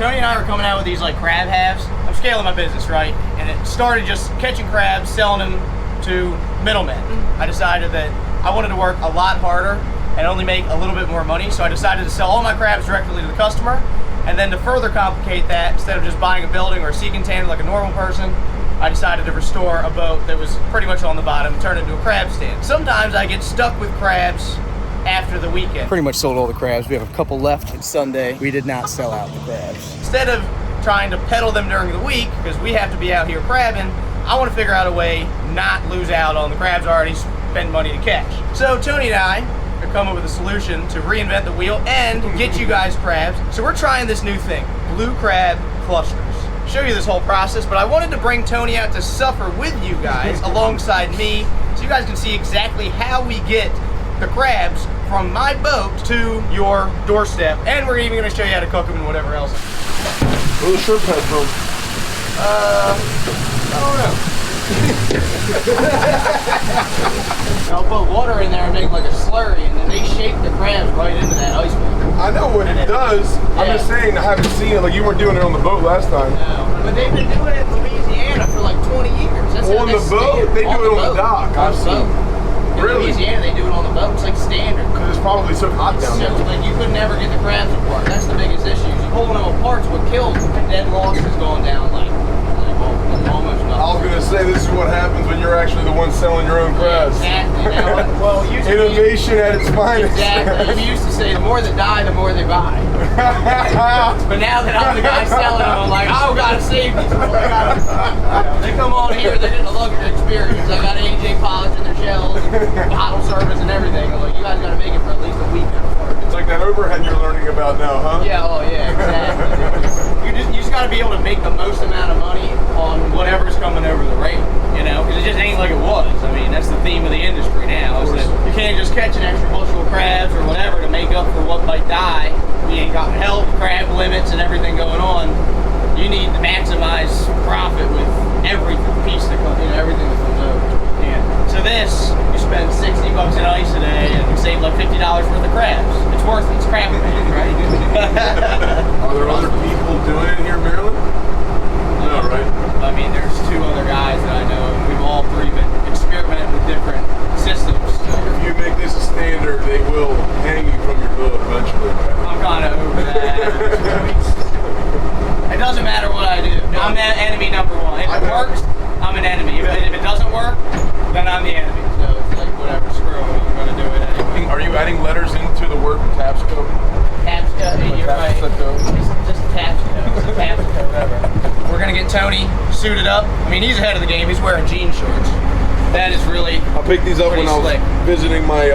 Tony and I were coming out with these like crab halves. I'm scaling my business, right? And it started just catching crabs, selling them to middlemen. I decided that I wanted to work a lot harder and only make a little bit more money, so I decided to sell all my crabs directly to the customer. And then to further complicate that, instead of just buying a building or a sea container like a normal person, I decided to restore a boat that was pretty much on the bottom, turn it into a crab stand. Sometimes I get stuck with crabs after the weekend. Pretty much sold all the crabs. We have a couple left. It's Sunday. We did not sell out the crabs. Instead of trying to peddle them during the week, because we have to be out here crabbing, I want to figure out a way not lose out on the crabs I already spend money to catch. So Tony and I have come up with a solution to reinvent the wheel and get you guys crabs. So we're trying this new thing, blue crab clusters. Show you this whole process, but I wanted to bring Tony out to suffer with you guys alongside me, so you guys can see exactly how we get the crabs from my boat to your doorstep, and we're even going to show you how to cook them and whatever else. Where the shrimp head from? I don't know. I'll put water in there and make like a slurry, and then they shake the crabs right into that ice water. I know what it does. Yeah. I'm just saying, I haven't seen it. Like, you weren't doing it on the boat last time. No, but they've been doing it in Louisiana for like 20 years. That's on the boat? They do it on the dock. I've seen. In Really? Louisiana, they do it on the boat. It's like standard. Because it's probably so hot down there. Like, you could never get the crabs apart. That's the biggest issue. Pulling them apart is what kills them. Dead loss is going down like almost nothing. I was going to say, this is what happens when you're actually the one selling your own crabs. Exactly. Now, well, innovation at its finest. Exactly. We used to say, the more that die, the more they buy. But now that I'm the guy selling them, I'm like, oh, gotta save these people. They come on here, they didn't look at experience. I got AJ polishing their shells, and bottle service and everything. I'm like, you guys gotta make it for at least a week now. It's like that overhead you're learning about now, huh? Yeah, oh yeah, exactly. You just gotta be able to make the most amount of money on whatever's coming over the rate, you know? Because it just ain't like it was. I mean, that's the theme of the industry now, is that you can't just catch an extra bushel of crabs or whatever to make up for what might die. You ain't got help, crab limits, and everything going on. You need to maximize profit with every piece that comes, everything that comes over. Yeah. So this, you spend 60 bucks in ice a day and you save like $50 worth of crabs. It's worth it. It's crab land, right? Are there other people doing it here in Maryland? No, right? I mean, there's two other guys that I know, and we've all three been experimenting with different systems. If you make this a standard, they will hang you from your boat eventually. I'm kind of over that. It doesn't matter what I do. I'm enemy number one. If it works, I'm an enemy. If it doesn't work, then I'm the enemy. So it's like, whatever, screw it. I'm going to do it anyway. Are you adding letters into the word Tabsco? Tabsco, you're right. It's just Tabsco. It's a Tabsco, whatever. We're going to get Tony suited up. I mean, he's ahead of the game. He's wearing jean shorts. That is really I picked these up when I was visiting my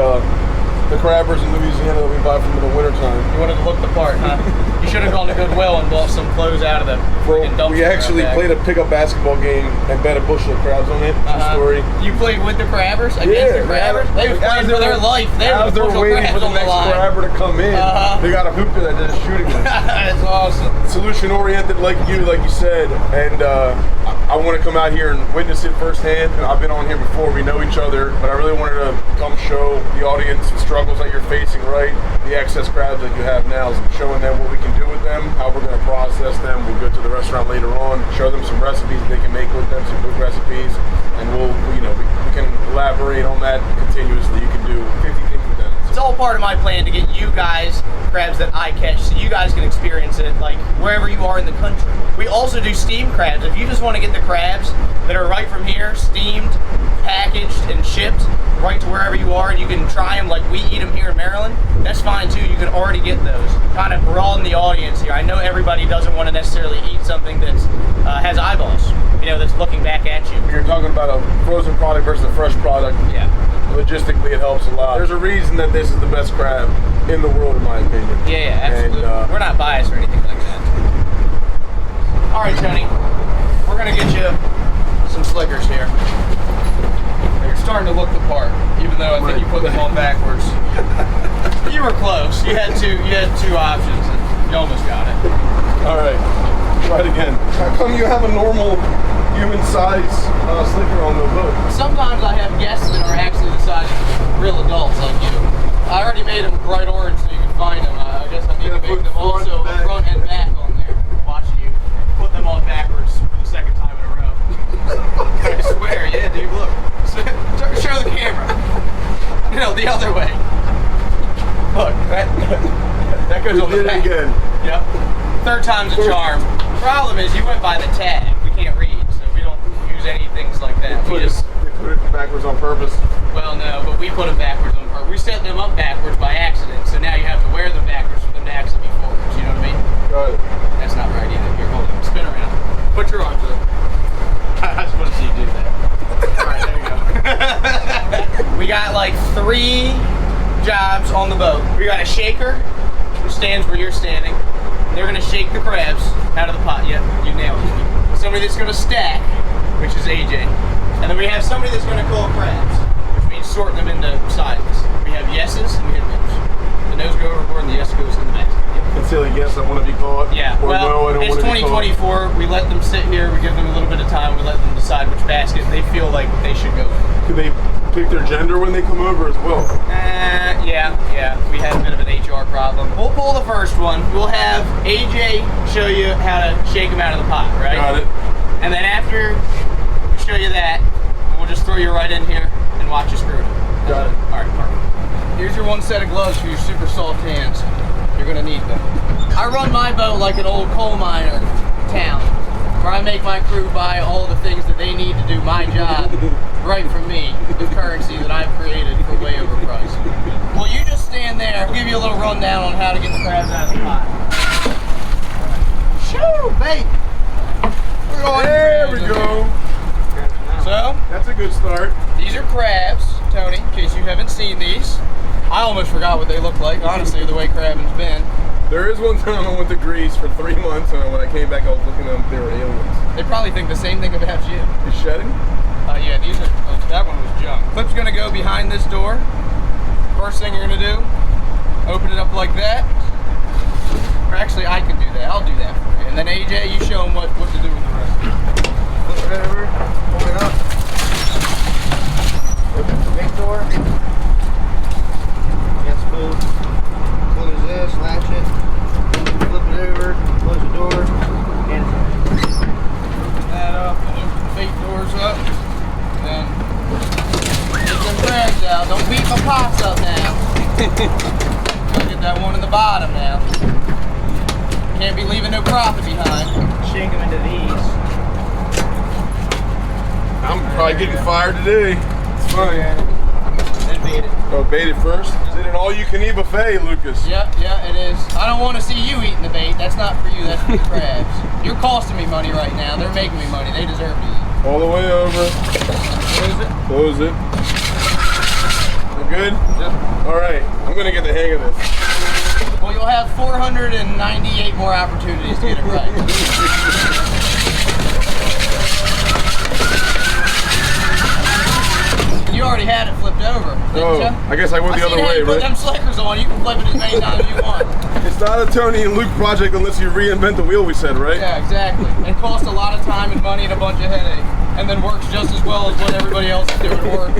the crabbers in Louisiana that we buy from in the wintertime. You wanted to look the part, huh? You should have gone to Goodwill and bought some clothes out of the freaking dumpster. We actually played a pickup basketball game and bet a bushel of crabs on it. Story. You played with the crabbers? Against the crabbers? They were playing for their life. They were waiting for the next crabber to come in. They got a hooper that did shooting them. That's awesome. Solution oriented like you said, and I want to come out here and witness it firsthand. I've been on here before, we know each other, but I really wanted to come show the audience the struggles that you're facing, right? The excess crabs that you have now, showing them what we can do with them, how we're going to process them. We'll go to the restaurant later on, show them some recipes they can make with them, some good recipes, and we can elaborate on that continuously. You can do 50 things with them. It's all part of my plan to get you guys crabs that I catch, so you guys can experience it like wherever you are in the country. We also do steamed crabs. If you just want to get the crabs that are right from here, steamed, packaged, and shipped right to wherever you are, and you can try them like we eat them here in Maryland, that's fine too. You can already get those. Kind of broaden the audience here. I know everybody doesn't want to necessarily eat something that has eyeballs, that's looking back at you. You're talking about a frozen product versus a fresh product. Yeah. Logistically, it helps a lot. There's a reason that this is the best crab in the world, in my opinion. Yeah, absolutely. And, we're not biased or anything like that. All right, Tony. We're going to get you some slickers here. You're starting to look the part, even though I think you put them on backwards. You were close. You had two options, and you almost got it. All right. Try it again. How come you have a normal human size slicker on the boat? Sometimes I have guests that are actually the size of real adults like you. I already made them bright orange so you can find them. I guess I need to make them also front and back on there. Third time's a charm. Problem is, you went by the tag. We can't read, so we don't use any things like that. They put it backwards on purpose. Well, no, but we put them backwards on purpose. We set them up backwards by accident, so now you have to wear them backwards for them to actually be forwards. You know what I mean? Got it. That's not right either. Here, hold on. Spin around. Put your arms up. I just want to see you do that. All right, there you go. We got like 3 jobs on the boat. We got a shaker, who stands where you're standing. They're gonna shake the crabs out of the pot. Yep, you nailed it. Somebody that's gonna stack, which is AJ. And then we have somebody that's gonna cull crabs, which means sorting them into sizes. We have yeses and we have nos. The nose go overboard and the yes goes in the basket. And say like, yes, I want to be caught. Yeah, or well, no, I don't it's want to be caught. 2024. We let them sit here. We give them a little bit of time. We let them decide which basket they feel like they should go in. Do they pick their gender when they come over as well? Yeah. We had a bit of an HR problem. We'll pull the first one. We'll have AJ show you how to shake them out of the pot, right? Got it. And then after we show you that, we'll just throw you right in here and watch you screw it. Got it. All right, perfect. Here's your one set of gloves for your super soft hands. You're gonna need them. I run my boat like an old coal miner town, where I make my crew buy all the things that they need to do my job right from me, with currency that I've created for way overpriced. Well, you just stand there. I'll give you a little rundown on how to get the crabs out of the pot. Shoo, baby. We're going There we go. So, That's a good start. these are crabs, Tony, in case you haven't seen these. I almost forgot what they look like, honestly, the way crabbing's been. There is one time I went to Greece for 3 months, and when I came back, I was looking at them. They were aliens. They probably think the same thing about you. You shedding? Yeah, these are, that one was junk. Clip's gonna go behind this door. First thing you're gonna do, open it up like that. Or actually, I can do that. I'll do that for you. And then AJ, you show them what to do with the rest. Flip it over, pull it up. Open the big door. Yes, cool. Close this, latch it, flip it over, close the door, and that up, and open the big doors up, and then get them crabs out. Don't beat my pots up now. Gotta get that one in the bottom now. Can't be leaving no profit behind. Shake them into these. I'm probably getting fired today. It's fine. Then bait it. Oh, bait it first? Is it an all-you-can-eat buffet, Lucas? Yeah, it is. I don't want to see you eating the bait. That's not for you. That's for the crabs. You're costing me money right now. They're making me money. They deserve to eat. All the way over. Close it. Close it. We're good? Yep. All right. I'm going to get the hang of this. Well, you'll have 498 more opportunities to get it right. You already had it flipped over, didn't you? I guess I went the other way, you put right? them slickers on. You can flip it as many times as you want. It's not a Tony and Luke project unless you reinvent the wheel, we said, right? Yeah, exactly. And costs a lot of time and money and a bunch of headache. And then works just as well as what everybody else is doing work.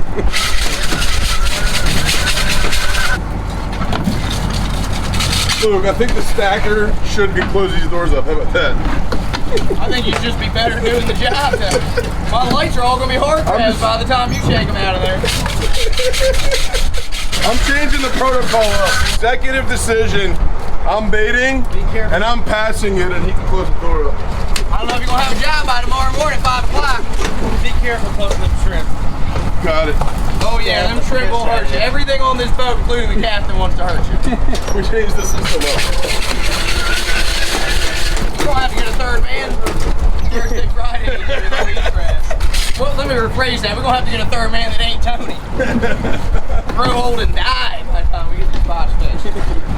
Luke, I think the stacker should be closing these doors up. How about that? I think you'd just be better doing the job then. My lights are all going to be hard crabs by the time you shake them out of there. I'm changing the protocol up. Executive decision. I'm baiting, Be careful. and I'm passing it, and he can close the door up. I don't know if you're going to have a job by tomorrow morning at 5 o'clock. Be careful closing the shrimp. Got it. Oh yeah, them shrimp will hurt you. Everything on this boat, including the captain, wants to hurt you. We changed the system up. You don't have to get a third man for Thursday, Friday to do with all these crabs. Well, let me rephrase that. We're going to have to get a third man that ain't Tony. Grow old and die by the time we get these spots fixed.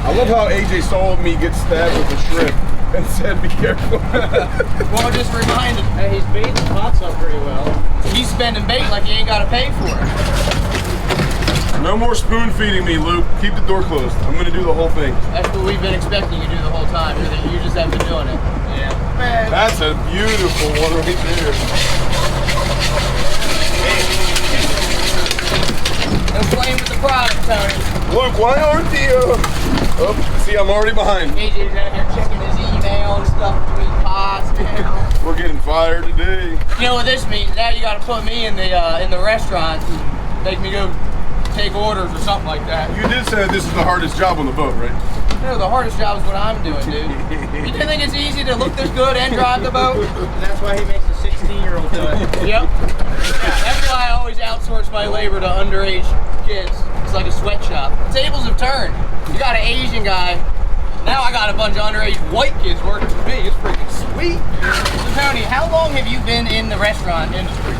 I love how AJ saw me get stabbed with a shrimp and said, be careful. Well, just reminded. Hey, he's baiting the pots up pretty well. He's spending bait like he ain't got to pay for it. No more spoon feeding me, Luke. Keep the door closed. I'm going to do the whole thing. That's what we've been expecting you to do the whole time. You just haven't been doing it. Yeah. Man. That's a beautiful one right there. No playing with the product, Tony. Luke, why aren't the, oh, see, I'm already behind. AJ's out here checking his email and stuff between pots now. We're getting fired today. You know what this means? Now you got to put me in the restaurant and make me go take orders or something like that. You did say this is the hardest job on the boat, right? No, the hardest job is what I'm doing, dude. You didn't think it's easy to look this good and drive the boat? That's why he makes a 16-year-old do it. Yep. Yeah, that's why I always outsource my labor to underage kids. It's like a sweatshop. Tables have turned. You got an Asian guy. Now I got a bunch of underage white kids working for me. It's freaking sweet. So Tony, how long have you been in the restaurant industry?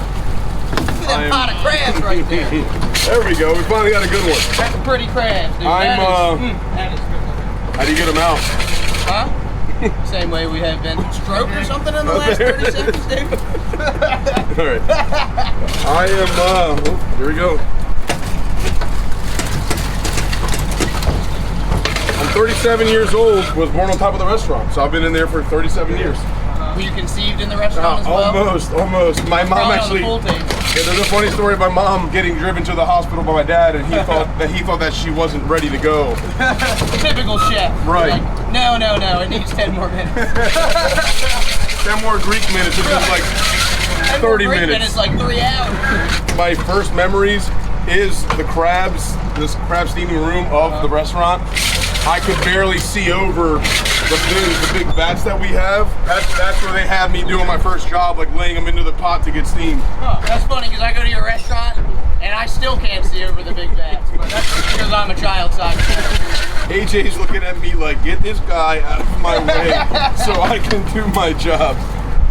Look at that pot of crabs right there. There we go. We finally got a good one. That's some pretty crabs, dude. That is good looking. How do you get them out? Huh? Same way we have been. Stroke or something in the last 30 seconds, dude? All right. I am, here we go. I'm 37 years old, was born on top of the restaurant, so I've been in there for 37 years. Were you conceived in the restaurant as well? Almost. My mom actually. Yeah, there's a funny story of my mom getting driven to the hospital by my dad, and he thought that she wasn't ready to go. Typical chef. Right. Like, no, it needs 10 more minutes. 10 more Greek minutes, which is like 30 minutes. Like 3 hours. My first memories is the crabs, this crab steaming room of the restaurant. I could barely see over the big vats that we have. That's where they have me doing my first job, like laying them into the pot to get steamed. Huh, that's funny because I go to your restaurant and I still can't see over the big vats, but that's because I'm a child size. AJ's looking at me like, get this guy out of my way so I can do my job.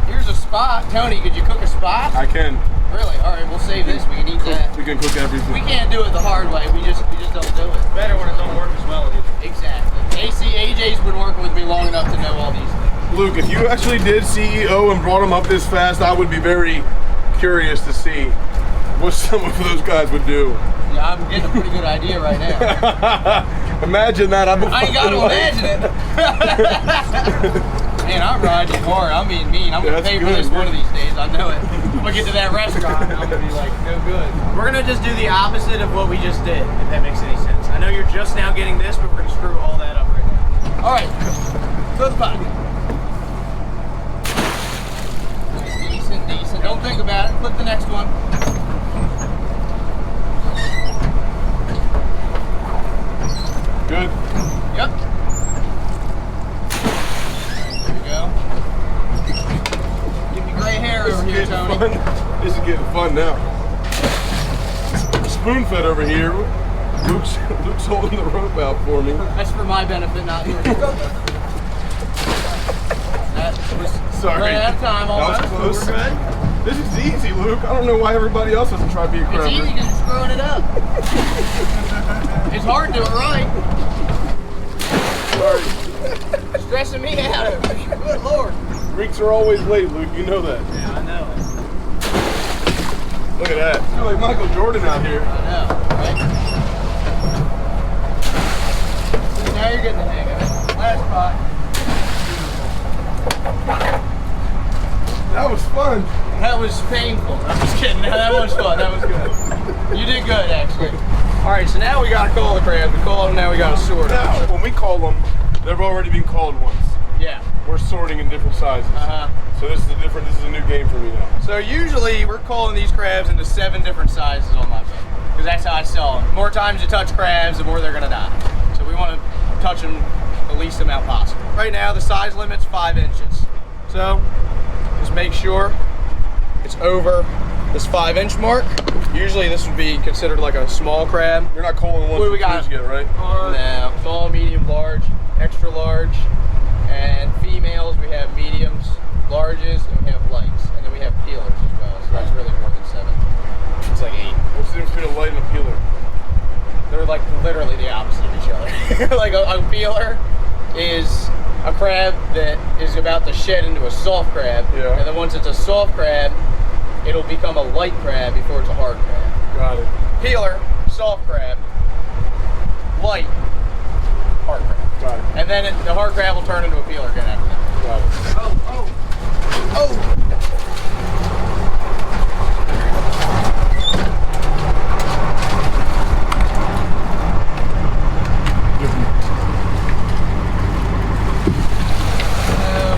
Here's a spot. Tony, could you cook a spot? I can. Really? All right, we'll save this. We can eat that. We can cook everything. We can't do it the hard way. We just don't do it. Better when it don't work as well. Exactly. AJ's been working with me long enough to know all these things. Luke, if you actually did CEO and brought him up this fast, I would be very curious to see what some of those guys would do. Yeah, I'm getting a pretty good idea right now. Imagine that. I ain't got to imagine it. Man, I'm riding hard. I'm being mean. I'm going to pay for this one of these days. I know it. I'm going to get to that restaurant and I'm going to be like, no good. We're going to just do the opposite of what we just did, if that makes any sense. I know you're just now getting this, but we're going to screw all that up right now. All right. Throw the pot. Decent. Don't think about it. Flip the next one. Good. Yep. There we go. Give me gray hair over here, Tony. Fun. This is getting fun now. Spoon fed over here. Luke's holding the rope out for me. That's for my benefit, not yours. That was Sorry. right out of time almost. That was close. We're good. This is easy, Luke. I don't know why everybody else doesn't try to be a crabber. It's easy because you're screwing it up. It's hard to do it right. Sorry. Stressing me out over here. Good Lord. Greeks are always late, Luke. You know that. Yeah, I know it. Look at that. You're like Michael Jordan out here. I know, right? Now you're getting the hang of it. Last spot. That was fun. That was painful. I'm just kidding. That was fun. That was good. You did good, actually. All right, so now we got to call the crabs. We call them, now we got to sort them. Now, when we call them, they've already been called once. Yeah. We're sorting in different sizes. So this is a new game for me now. So usually we're calling these crabs into 7 different sizes on my boat, because that's how I sell them. The more times you touch crabs, the more they're gonna die. So we want to touch them the least amount possible. Right now the size limit's 5 inches. So just make sure it's over this 5-inch mark. Usually this would be considered like a small crab. You're not calling ones What we got? yet, right? No, small, medium, large, extra large, and females we have mediums, larges, and we have lights, and then we have peelers as well. So that's really more than 7. It's like 8. What's the difference between a light and a peeler? They're like literally the opposite of each other. Like a peeler is a crab that is about to shed into a soft crab, and then once it's a soft crab, it'll become a light crab before it's a hard crab. Got it. Peeler, soft crab, light, hard crab. Got it. And then the hard crab will turn into a peeler again after that. Got it. Oh! Oh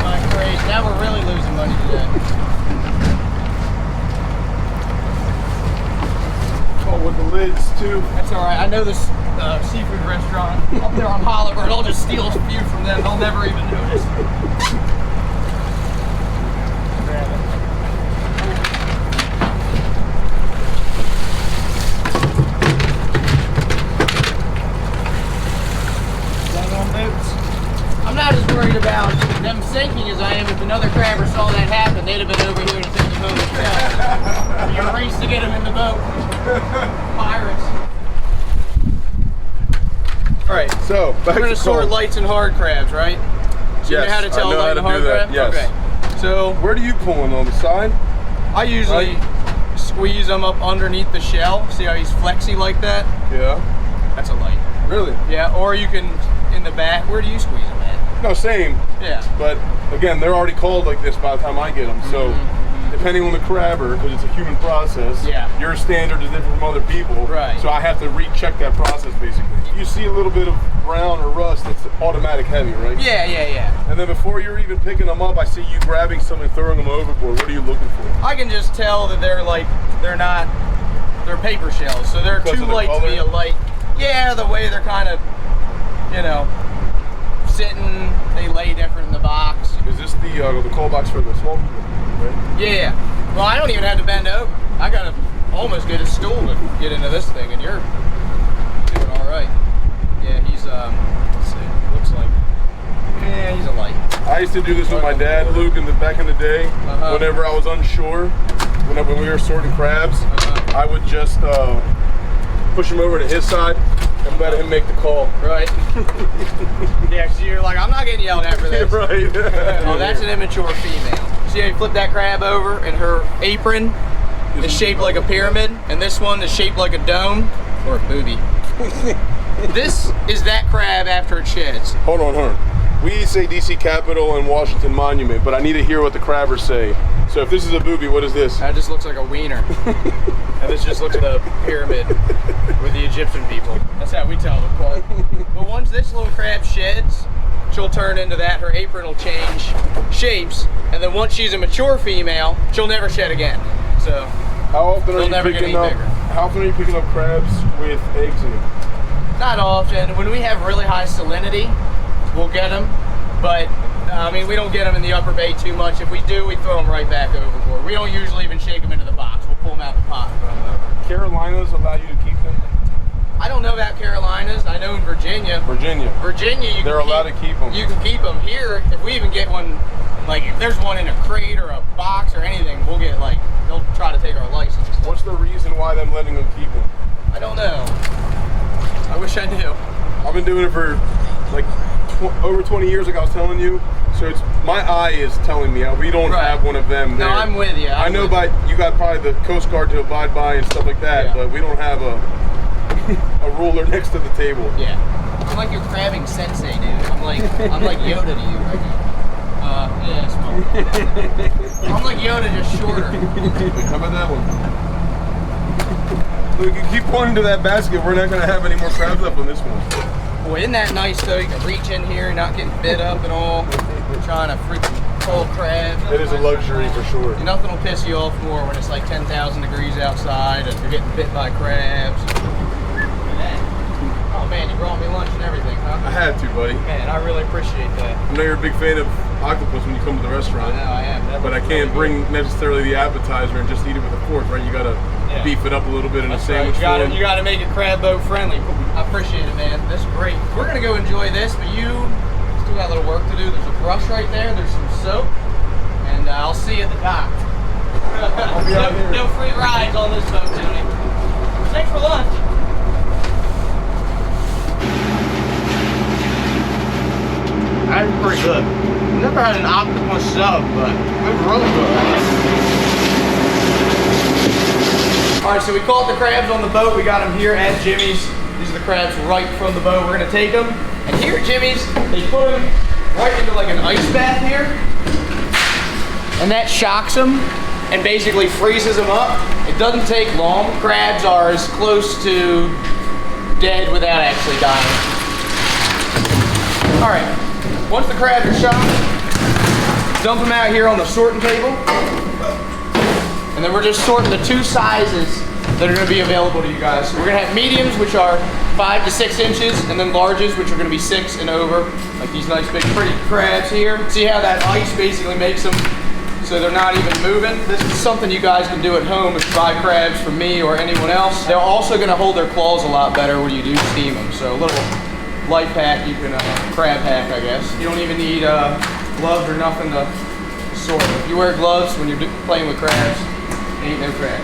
my grace, now we're really losing money today. Oh, with the lid lids too. That's all right. I know this seafood restaurant up there on Hollywood. I'll just steal a few from them. They'll never even notice. Grab it. I'm not as worried about them sinking as I am if another crabber saw that happen. They'd have been over here to take them home themselves. You race to get them in the boat. Pirates. All right, So back we're gonna to sort cold. lights and hard crabs, right? So you know how to tell I know light how and to hard do that. crab? Yes. Okay. So Where do you pull them, on the side? I usually squeeze them up underneath the shell. See how he's flexy like that? Yeah. That's a light. Really? Yeah, or you can in the back. Where do you squeeze them at? No, same. Yeah. But again, they're already cold like this by the time I get them. So depending on the crabber, because it's a human process, Yeah. your standard is different from other people. Right. So I have to recheck that process basically. You see a little bit of brown or rust, it's automatic heavy, right? Yeah. And then before you're even picking them up, I see you grabbing some and throwing them overboard. What are you looking for? I can just tell that they're paper shells, so they're Because too of the light to be a color? light. Yeah, the way they're kind of, sitting, they lay different in the box. Is this the call box for the small people? Right? Yeah. Well, I don't even have to bend over. I gotta almost get a stool to get into this thing, and you're doing all right. Yeah, he's let's see, looks like. Yeah, he's a light. I used to do this with my dad, Luke, back in the day. Whenever I was unsure, when we were sorting crabs, I would just push him over to his side and let him make the call. Right. Yeah, so you're like, I'm not getting yelled at for this. Right. Oh, that's an immature female. See how you flip that crab over and her apron is shaped like a pyramid, and this one is shaped like a dome or a booby. This is that crab after it sheds. Hold on. We say DC Capitol and Washington Monument, but I need to hear what the crabbers say. So if this is a booby, what is this? That just looks like a wiener. And this just looks like a pyramid with the Egyptian people. That's how we tell them apart. But once this little crab sheds, she'll turn into that. Her apron will change shapes. And then once she's a mature female, she'll never shed again. So How often are they'll you never get picking any up? bigger. How often are you picking up crabs with eggs in them? Not often. When we have really high salinity, we'll get them. But we don't get them in the upper bay too much. If we do, we throw them right back overboard. We don't usually even shake them into the box. We'll pull them out the pot and throw them over. Carolinas allow you to keep them? I don't know about Carolinas. I know in Virginia, you They're allowed to keep them. You can keep them here. If we even get one, like if there's one in a crate or a box or anything, we'll get they'll try to take our license. What's the reason why them letting them keep them? I don't know. I wish I knew. I've been doing it for over 20 years, like I was telling you. So it's my eye is telling me we don't Right. have one of them there. No, I'm with you. I know, but you got probably the Coast Guard to abide by and stuff like that, Yeah. but we don't have a ruler next to the table. Yeah. I'm like your crabbing sensei, dude. I'm like Yoda to you right now. Yeah, small. I'm like Yoda, just shorter. How about that one? Look, you keep pointing to that basket. We're not going to have any more crabs left on this one. Boy, isn't that nice though? You can reach in here, not getting bit up and all. Trying to freaking pull crab. It is a luxury for sure. Nothing will piss you off more when it's like 10,000 degrees outside and you're getting bit by crabs. Oh man, you brought me lunch and everything, huh? I had to, buddy. Man, I really appreciate that. I know you're a big fan of octopus when you come to the I restaurant. know I am. That But I looks can't really bring necessarily the appetizer and just eat it with a fork, right? You gotta Yeah. beef it up a little bit in That's a sandwich right. form. You gotta make it crab boat friendly. I appreciate it, man. This is great. We're gonna go enjoy this, but you still got a little work to do. There's a brush right there. There's some soap, and I'll see you at the dock. I'll be out here. No free rides on this boat, Tony. Thanks for lunch. That's pretty good. Never had an octopus sub, but it was really good. All right, so we caught the crabs on the boat. We got them here at Jimmy's. These are the crabs right from the boat. We're gonna take them. And here at Jimmy's, they put them right into like an ice bath here. And that shocks them and basically freezes them up. It doesn't take long. Crabs are as close to dead without actually dying. All right, once the crabs are shocked, dump them out here on the sorting table. And then we're just sorting the two sizes that are gonna be available to you guys. So we're gonna have mediums, which are 5 to 6 inches, and then larges, which are gonna be 6 and over, like these nice big pretty crabs here. See how that ice basically makes them so they're not even moving? This is something you guys can do at home if you buy crabs from me or anyone else. They're also gonna hold their claws a lot better when you do steam them. So a little life hack, you can, crab hack, I guess. You don't even need gloves or nothing to sort them. If you wear gloves when you're playing with crabs, ain't no crab.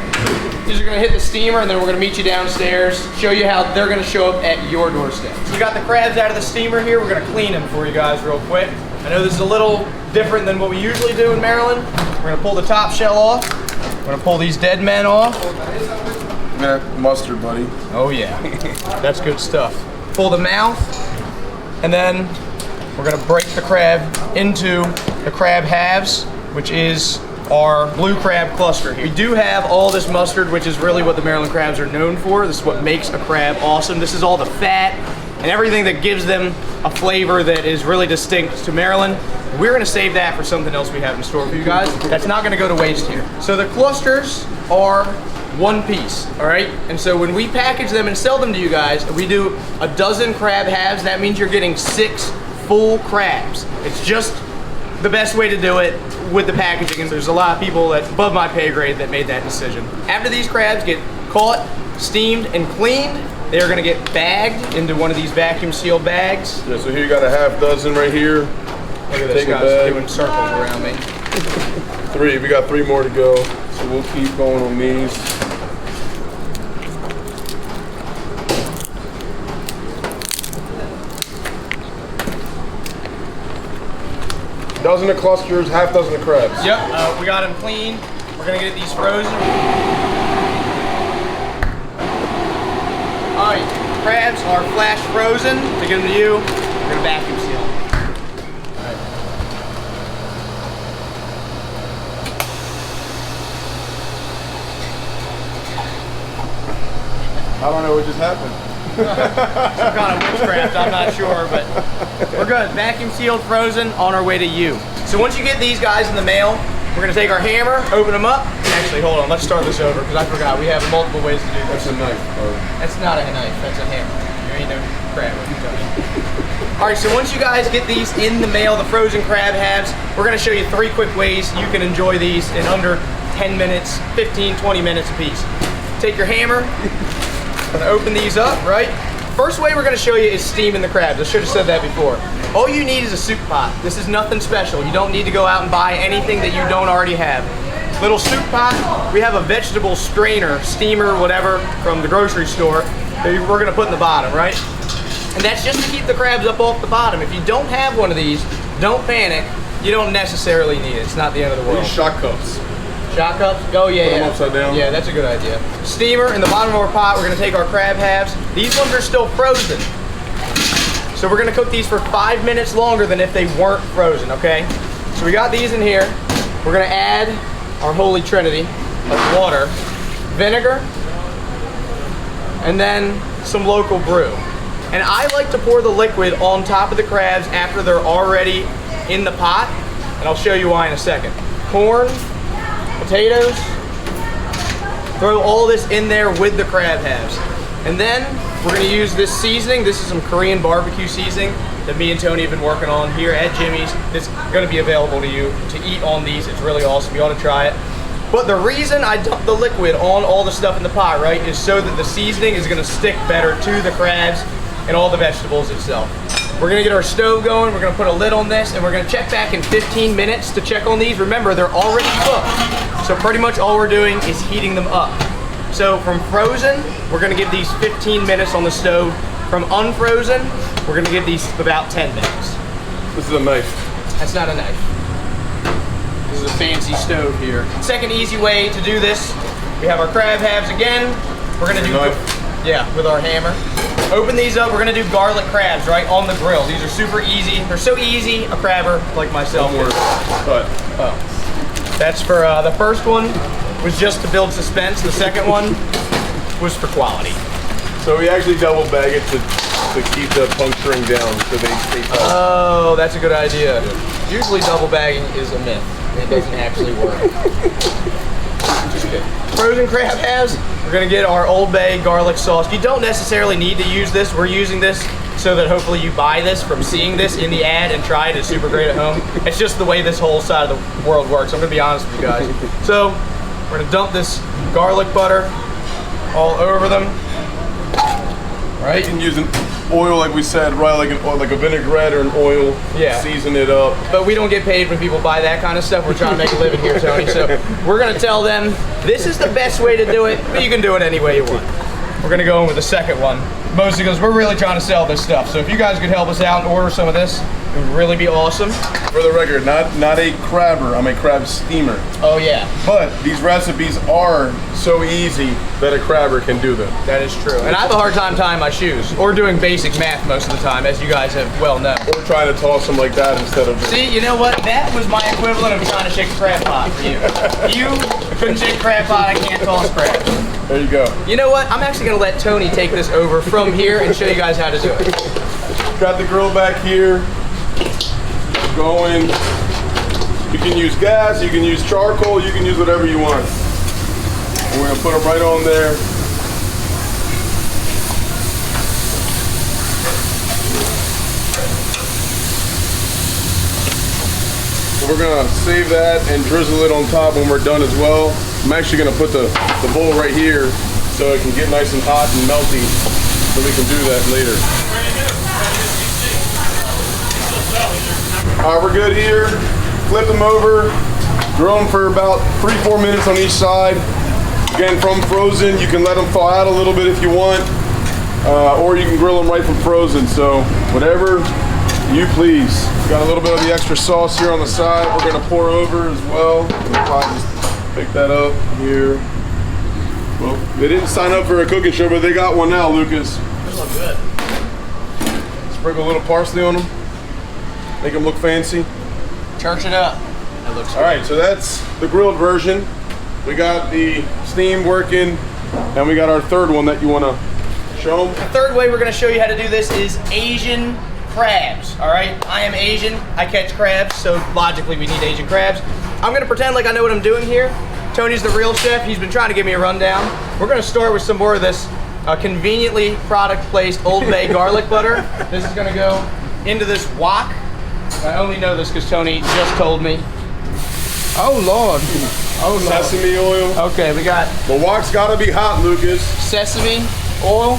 These are gonna hit the steamer, and then we're gonna meet you downstairs, show you how they're gonna show up at your doorstep. So we got the crabs out of the steamer here. We're gonna clean them for you guys real quick. I know this is a little different than what we usually do in Maryland. We're gonna pull the top shell off. We're gonna pull these dead men off. Yeah, mustard, buddy. Oh yeah, that's good stuff. Pull the mouth, and then we're gonna break the crab into the crab halves, which is our blue crab cluster here. We do have all this mustard, which is really what the Maryland crabs are known for. This is what makes a crab awesome. This is all the fat and everything that gives them a flavor that is really distinct to Maryland. We're gonna save that for something else we have in store for you guys. That's not gonna go to waste here. So the clusters are one piece, all right? And so when we package them and sell them to you guys, we do a dozen crab halves. That means you're getting 6 full crabs. It's just the best way to do it with the packaging, and there's a lot of people that's above my pay grade that made that decision. After these crabs get caught, steamed, and cleaned, they're gonna get bagged into one of these vacuum sealed bags. Yeah, so here you got a half dozen right here. Look at this guy's doing circles around me. 3, we got 3 more to go. So we'll keep going on these. Dozen of clusters, half dozen of crabs. Yep, we got them clean. We're gonna get these frozen. All right, crabs are flash frozen. To get them to you, we're gonna vacuum seal them. All right. I don't know what just happened. Some kind of witchcraft, I'm not sure, but we're good. Vacuum sealed, frozen, on our way to you. So once you get these guys in the mail, we're gonna take our hammer, open them up. Actually, hold on, let's start this over, because I forgot. We have multiple ways to do this. That's a knife, bro. That's not a knife, that's a hammer. There ain't no crab with you. All right, so once you guys get these in the mail, the frozen crab halves, we're gonna show you 3 quick ways you can enjoy these in under 10 minutes, 15, 20 minutes a piece. Take your hammer, gonna open these up, right? First way we're gonna show you is steaming the crabs. I should have said that before. All you need is a soup pot. This is nothing special. You don't need to go out and buy anything that you don't already have. Little soup pot. We have a vegetable strainer, steamer, whatever, from the grocery store that we're gonna put in the bottom, right? And that's just to keep the crabs up off the bottom. If you don't have one of these, don't panic. You don't necessarily need it. It's not the end of the world. These shot cups. Shot cups? Oh yeah, Put them upside down. Yeah, that's a good idea. Steamer, in the bottom of our pot, we're gonna take our crab halves. These ones are still frozen. So we're gonna cook these for 5 minutes longer than if they weren't frozen, okay? So we got these in here. We're gonna add our holy trinity of water, vinegar, and then some local brew. And I like to pour the liquid on top of the crabs after they're already in the pot, and I'll show you why in a second. Corn, potatoes, throw all this in there with the crab halves. And then we're gonna use this seasoning. This is some Korean barbecue seasoning that me and Tony have been working on here at Jimmy's. It's gonna be available to you to eat on these. It's really awesome, you ought to try it. But the reason I dump the liquid on all the stuff in the pot, right, is so that the seasoning is gonna stick better to the crabs and all the vegetables itself. We're gonna get our stove going, we're gonna put a lid on this, and we're gonna check back in 15 minutes to check on these. Remember, they're already cooked. So pretty much all we're doing is heating them up. So from frozen, we're gonna give these 15 minutes on the stove. From unfrozen, we're gonna give these about 10 minutes. This is a knife. That's not a knife. This is a fancy stove here. Second easy way to do this, we have our crab halves again. We're gonna do, yeah, with our hammer. Open these up, we're gonna do garlic crabs, right, on the grill. These are super easy. They're so easy, a crabber like myself. But That's for, the first one was just to build suspense. The second one was for quality. so we actually double bag it to keep the puncturing down so they stay tight. Oh, that's a good idea. Usually double bagging is a myth. It doesn't actually work. Frozen crab halves, we're gonna get our Old Bay garlic sauce. You don't necessarily need to use this. We're using this so that hopefully you buy this from seeing this in the ad and try it. It's super great at home. It's just the way this whole side of the world works. I'm gonna be honest with you guys. So we're gonna dump this garlic butter all over them. Right? You can use an oil, like we said, right? Like a vinaigrette or an oil. Yeah. Season it up. But we don't get paid when people buy that kind of stuff. We're trying to make a living here, Tony. So we're gonna tell them this is the best way to do it, but you can do it any way you want. We're gonna go in with the second one, mostly because we're really trying to sell this stuff. So if you guys could help us out and order some of this, it would really be awesome. For the record, not a crabber, I'm a crab steamer. Oh yeah. But these recipes are so easy that a crabber can do them. That is true. And I have a hard time tying my shoes, or doing basic math most of the time, as you guys have well known. Or trying to toss them like that instead of just... See, you know what? That was my equivalent of trying to shake a crab pot for you. You couldn't shake a crab pot, I can't toss crab. There you go. You know what? I'm actually gonna let Tony take this over from here and show you guys how to do it. Got the grill back here. Going. You can use gas, you can use charcoal, you can use whatever you want. We're gonna put them right on there. We're gonna save that and drizzle it on top when we're done as well. I'm actually gonna put the bowl right here so it can get nice and hot and melty, so we can do that later. All right, we're good here. Flip them over, grill them for about 3-4 minutes on each side. Again, from frozen, you can let them thaw out a little bit if you want, or you can grill them right from frozen. So whatever you please. Got a little bit of the extra sauce here on the side. We're gonna pour over as well. I'll just pick that up here. Well, they didn't sign up for a cooking show, but they got one now, Lucas. They look good. Sprinkle a little parsley on them. Make them look fancy. Church it up. That looks good. All right, so that's the grilled version. We got the steam working, and we got our third one that you want to show them. The third way we're going to show you how to do this is Asian crabs. All right, I am Asian. I catch crabs, so logically we need Asian crabs. I'm going to pretend like I know what I'm doing here. Tony's the real chef. He's been trying to give me a rundown. We're going to start with some more of this conveniently product-placed Old Bay garlic butter. This is going to go into this wok. I only know this because Tony just told me. Oh Lord. Oh Lord. Sesame oil. Okay, we got The wok's gotta be hot, Lucas. sesame oil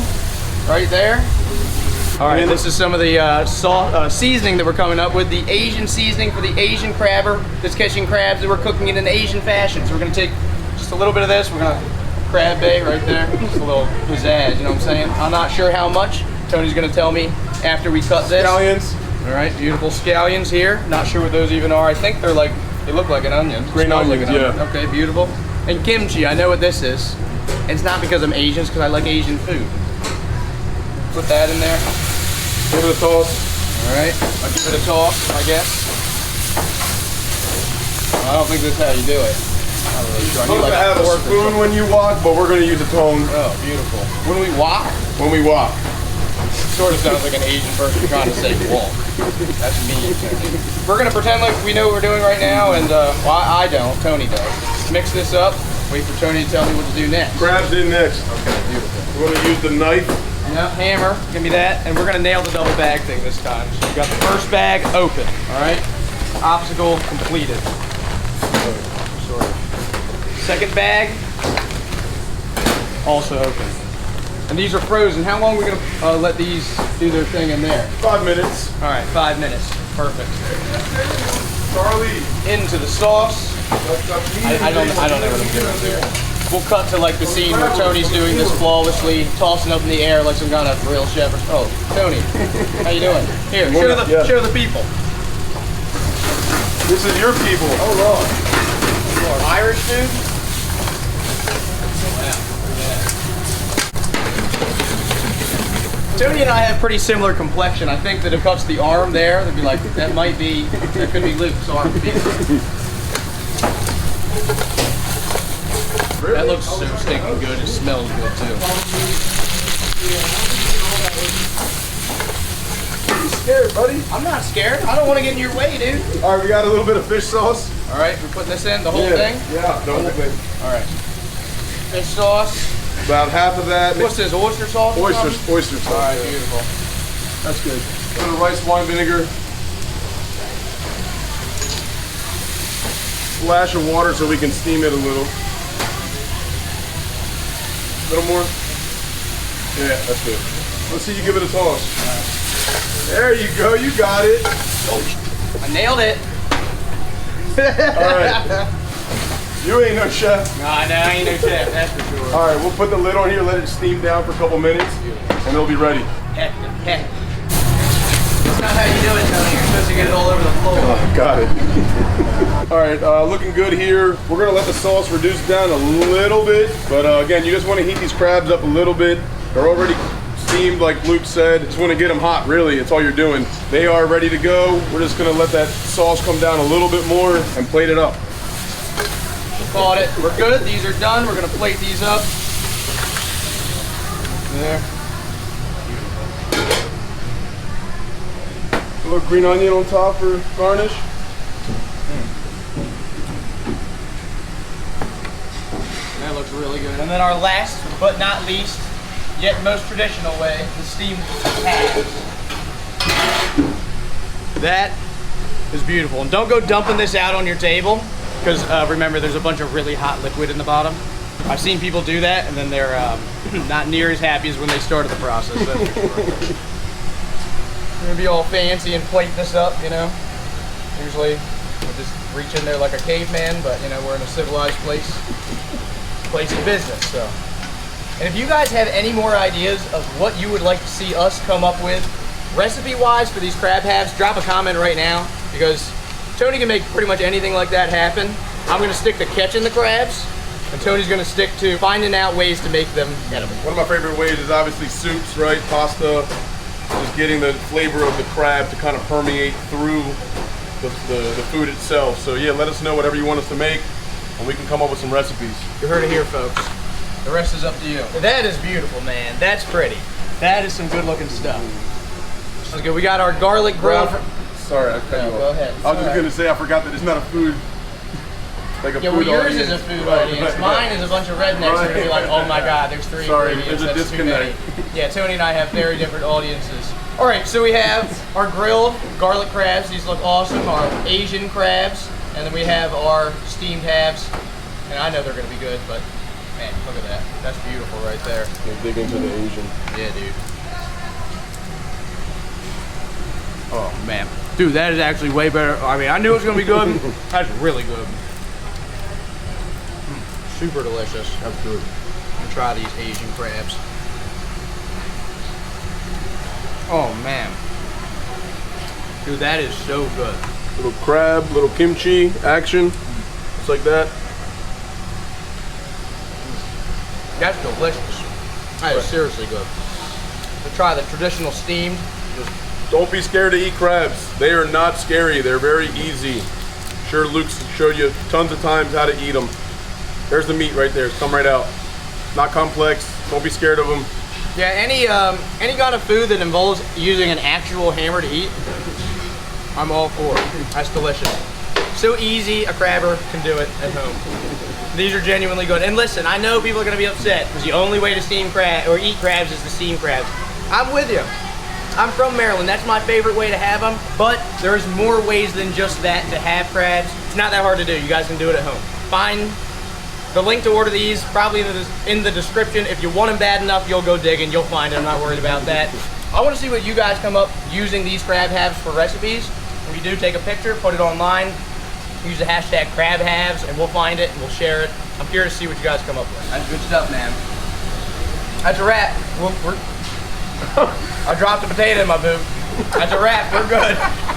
right there. All right, this is some of the seasoning that we're coming up with. The Asian seasoning for the Asian crabber that's catching crabs, and we're cooking it in Asian fashion. So we're gonna take just a little bit of this. We're gonna crab bait right there. Just a little pizzazz, you know what I'm saying? I'm not sure how much. Tony's gonna tell me after we cut this. Scallions. All right, beautiful scallions here. Not sure what those even are. I think they're like, they look like an onion. Green Smells like onions, an onion. yeah. Okay, beautiful. And kimchi, I know what this is. It's not because I'm Asian, it's because I like Asian food. Put that in there. Give it a toss. All right, I'll give it a toss, I guess. I don't think this is how you do it. Not really sure. I need Supposed like to have a fork or spoon something. when you wok, but we're gonna use a tongue Oh, beautiful. When we walk, when we wok. sort of sounds like an Asian person trying to say walk. That's me. We're gonna pretend like we know what we're doing right now, and well, I don't. Tony does. Mix this up. Wait for Tony to tell me what to do next. Crabs in next. Okay, beautiful. We're gonna use the knife. Yeah, hammer. Give me that, and we're gonna nail the double bag thing this time. So we got the first bag open. All right. Obstacle completed. Sort of. Second bag also open. And these are frozen. How long are we gonna let these do their thing in there? 5 minutes. All right, 5 minutes. Perfect. Charlie. Into the sauce. I don't know what I'm doing here. We'll cut to like the scene where Tony's doing this flawlessly, tossing up in the air like some kind of real chef. Oh, Tony, how you doing? Here, show the people. This is your people. Oh Lord, Irish food. Tony and I have pretty similar complexion. I think that if it cuts the arm there, they'd be like, that could be Luke's arm. That looks so stinking good. It smells good too. You scared, buddy? I'm not scared. I don't want to get in your way, dude. All right, we got a little bit of fish sauce. All right, we're putting this in, the whole thing? Yeah, the whole thing. All right. fish sauce. About half of that. What's this, oyster sauce? or Oyster something? sauce. All right, yeah. beautiful. That's good. A little rice wine vinegar. Splash of water so we can steam it a little. A little more? Yeah, that's good. Let's see you give it a toss. There you go, you got it. I nailed it. All right. You ain't no chef. Nah, no, I ain't no chef, that's for sure. All right, we'll put the lid on here, let it steam down for a couple minutes, and it'll be ready. Heck. That's not how you do it, Tony. You're supposed to get it all over the floor. Got it. All right, looking good here. We're gonna let the sauce reduce down a little bit, but again, you just wanna heat these crabs up a little bit. They're already steamed, like Luke said. Just wanna get them hot, really, that's all you're doing. They are ready to go. We're just gonna let that sauce come down a little bit more and plate it up. Caught it. We're good. These are done. We're gonna plate these up. There. A little green onion on top for garnish. That looks really good. And then our last, but not least, yet most traditional way, the steamed halves. That is beautiful. And don't go dumping this out on your table, because remember, there's a bunch of really hot liquid in the bottom. I've seen people do that, and then they're not near as happy as when they started the process. That's for sure. We're gonna be all fancy and plate this up, you know. Usually, we'll just reach in there like a caveman, but you know, we're in a civilized place of business, so. And if you guys have any more ideas of what you would like to see us come up with, recipe-wise for these crab halves, drop a comment right now, because Tony can make pretty much anything like that happen. I'm gonna stick to catching the crabs, and Tony's gonna stick to finding out ways to make them edible. One of my favorite ways is obviously soups, right? Pasta. Just getting the flavor of the crab to kind of permeate through the food itself. So yeah, let us know whatever you want us to make, and we can come up with some recipes. You heard it here, folks. The rest is up to you. That is beautiful, man. That's pretty. That is some good looking stuff. Let's go. We got our garlic grilled. Sorry, I cut you off. Go ahead. I was just gonna say I forgot that it's not a food. Like a Yeah, food well, yours audience. is a food Right, audience. right, Mine is a bunch of rednecks that are gonna be like, oh my god, there's three Sorry, ingredients. there's a That's too many. disconnect. Yeah, Tony and I have very different audiences. All right, so we have our grilled garlic crabs. These look awesome. Our Asian crabs, and then we have our steamed halves. And I know they're gonna be good, but man, look at that. That's beautiful right there. They dig into the Asian. Yeah, dude. Oh man, dude, that is actually way better. I mean, I knew it was gonna be good. That's really good. Super delicious. That's good. I'm gonna try these Asian crabs. Oh man, dude, that is so good. Little crab, little kimchi action, just like that. That's delicious. That is seriously good. To try the traditional steamed. Just don't be scared to eat crabs. They are not scary. They're very easy. Sure, Luke's showed you tons of times how to eat them. There's the meat right there. It's come right out. Not complex. Don't be scared of them. Yeah, any kind of food that involves using an actual hammer to eat, I'm all for it. That's delicious. So easy, a crabber can do it at home. These are genuinely good. And listen, I know people are gonna be upset because the only way to steam crab or eat crabs is to steam crabs. I'm with you. I'm from Maryland. That's my favorite way to have them. But there's more ways than just that to have crabs. It's not that hard to do. You guys can do it at home. Find the link to order these probably in the description. If you want them bad enough, you'll go digging. You'll find it. I'm not worried about that. I want to see what you guys come up using these crab halves for recipes. If you do, take a picture, put it online. Use the hashtag crab halves, and we'll find it and we'll share it. I'm curious to see what you guys come up with. That's good stuff, man. That's a wrap. I dropped a potato in my boot. That's a wrap. We're good.